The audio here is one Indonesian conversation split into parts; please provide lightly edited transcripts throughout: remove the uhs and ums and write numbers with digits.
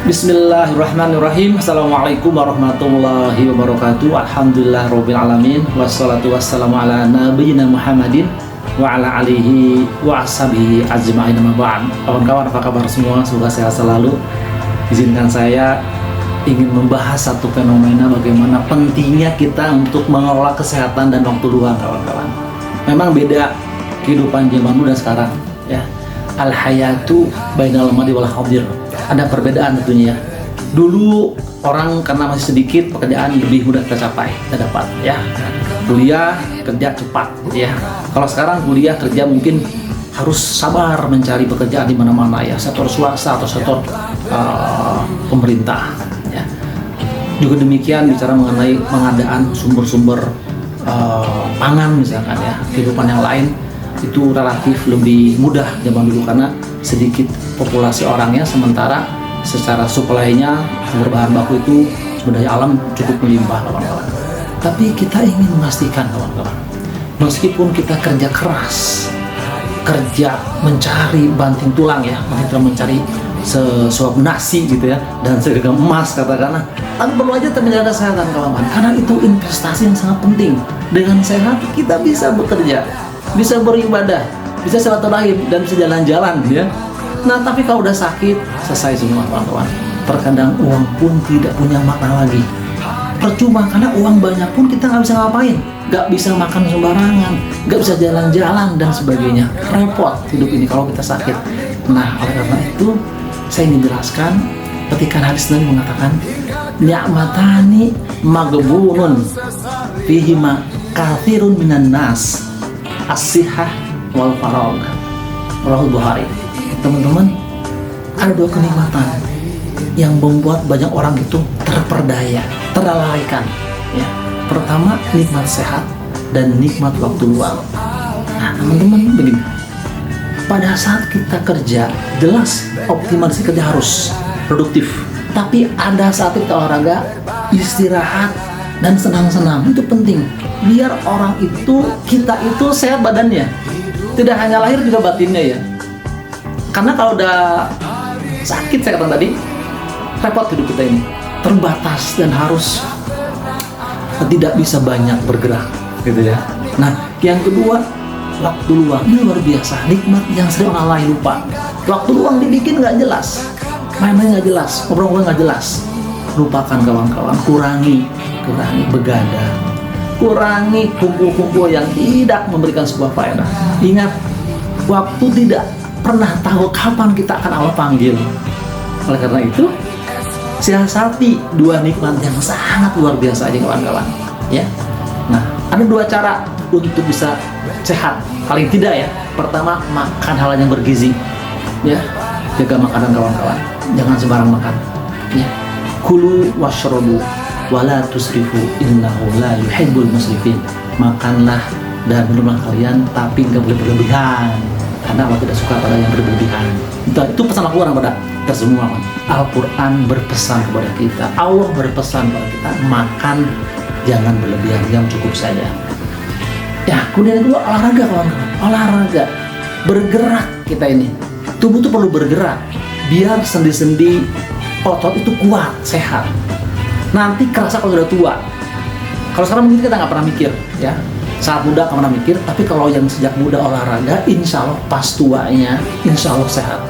Bismillahirrahmanirrahim. Assalamualaikum warahmatullahi wabarakatuh. Alhamdulillah rabbil alamin. Wassalatu wassalamu ala nabiyyina Muhammadin wa ala alihi wa ashabihi ajma'in. Amma ba'd. Kawan-kawan, apa kabar semua? Semoga sehat selalu. Izinkan saya ingin membahas satu fenomena bagaimana pentingnya kita untuk mengelola kesehatan dan waktu luang, kawan-kawan. Memang beda kehidupan zaman dulu dan sekarang, ya. Al-hayatu bainal madi wal hadir. Ada perbedaan tentunya, ya. Dulu orang karena masih sedikit pekerjaan lebih mudah tercapai, terdapat, ya. Kuliah kerja cepat, ya. Kalau sekarang kuliah kerja mungkin harus sabar mencari pekerjaan di mana-mana, ya, sektor swasta atau sektor pemerintah, ya. Juga demikian bicara mengenai pengadaan sumber-sumber pangan misalkan, ya, kehidupan yang lain itu relatif lebih mudah zaman dulu karena sedikit populasi orangnya, sementara secara supply-nya sumber bahan baku itu sumber daya alam cukup melimpah, kawan-kawan. Tapi kita ingin memastikan, kawan-kawan, meskipun kita kerja keras, kerja mencari banting tulang, ya, mencari sesuap nasi gitu, ya, dan segenggam emas katakanlah, tapi perlu aja menjaga kesehatan, kawan-kawan, karena itu investasi yang sangat penting. Dengan sehat kita bisa bekerja, bisa beribadah, bisa silaturahim, dan bisa jalan-jalan, ya. Nah, tapi kalau udah sakit, selesai semua, kawan-kawan. Terkadang uang pun tidak punya makna lagi. Percuma, karena uang banyak pun kita nggak bisa ngapain, nggak bisa makan sembarangan, nggak bisa jalan-jalan dan sebagainya. Repot hidup ini kalau kita sakit. Nah, oleh karena itu saya ingin jelaskan ketika hadis Nabi mengatakan ni'matani maghbunun fihima katsirun minan nas as-sihah wal faragh. Rahul Bukhari. Teman-teman, ada dua kenikmatan yang membuat banyak orang itu terperdaya, terlalaikan, ya. Pertama, nikmat sehat dan nikmat waktu luang. Nah, teman-teman, begini, pada saat kita kerja, jelas optimalisasi kerja harus produktif, tapi ada saat kita olahraga, istirahat, dan senang-senang. Itu penting biar orang itu, kita itu sehat badannya, tidak hanya lahir juga batinnya, ya. Karena kalau udah sakit, saya katakan tadi, repot hidup kita ini, terbatas dan harus tidak bisa banyak bergerak, gitu, ya. Nah, yang kedua, waktu luang. Ini luar biasa, nikmat yang sering orang lain lupa. Waktu luang dibikin nggak jelas, main-main nggak jelas, ngobrol-ngobrol nggak jelas. Lupakan, kawan-kawan, kurangi begadang, kurangi kumpul-kumpul yang tidak memberikan sebuah faedah. Ingat, waktu tidak pernah tahu kapan kita akan Allah panggil. Oleh karena itu, siasati dua nikmat yang sangat luar biasa aja, kawan-kawan, ya. Nah, ada dua cara untuk bisa sehat, paling tidak, ya. Pertama, makan hal yang bergizi, ya. Jaga makanan, kawan-kawan, jangan sembarang makan, ya. Kulu washrobu wala tusrifu innahu la yuhibbul musrifin. Makanlah dan minumlah kalian, tapi nggak boleh berlebihan, karena Allah tidak suka pada yang berlebihan. Itu pesan Al-Quran pada kita semua, kan? Al-Quran berpesan kepada kita, Allah berpesan kepada kita, makan jangan berlebihan, yang cukup saja. Ya, kemudian yang kedua, olahraga, kawan-kawan. Olahraga, bergerak. Kita ini tubuh tuh perlu bergerak biar sendi-sendi otot itu kuat, sehat. Nanti kerasa kalau sudah tua. Kalau sekarang mungkin kita nggak pernah mikir, ya. Saat muda nggak pernah mikir, tapi kalau yang sejak muda olahraga, insya Allah pas tuanya, insya Allah sehat.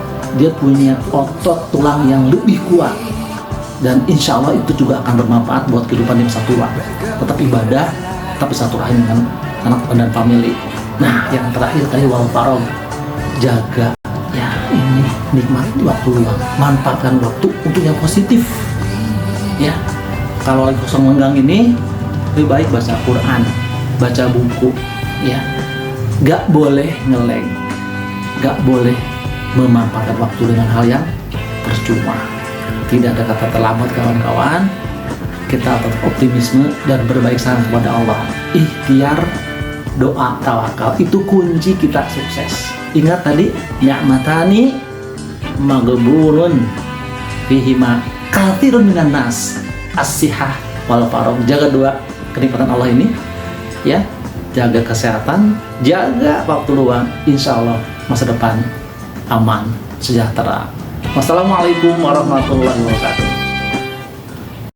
Dia punya otot tulang yang lebih kuat, dan insya Allah itu juga akan bermanfaat buat kehidupan di masa tua. Tetap ibadah, tapi satu rahim dengan anak dan family. Nah, yang terakhir tadi wal faragh, jaga, ya, ini nikmat waktu luang, manfaatkan waktu untuk yang positif, ya. Kalau lagi kosong lenggang ini, lebih baik baca Quran, baca buku, ya. Gak boleh ngeleng, gak boleh memanfaatkan waktu dengan hal yang percuma. Tidak ada kata terlambat, kawan-kawan. Kita tetap optimisme dan berbaik sangka kepada Allah. Ikhtiar, doa, tawakal, itu kunci kita sukses. Ingat tadi, ni'matani maghbunun fihima katsirun minan nas as-sihah wal faragh. Jaga dua kenikmatan Allah ini, ya. Jaga kesehatan, jaga waktu luang, insya Allah masa depan aman, sejahtera. Wassalamualaikum warahmatullahi wabarakatuh.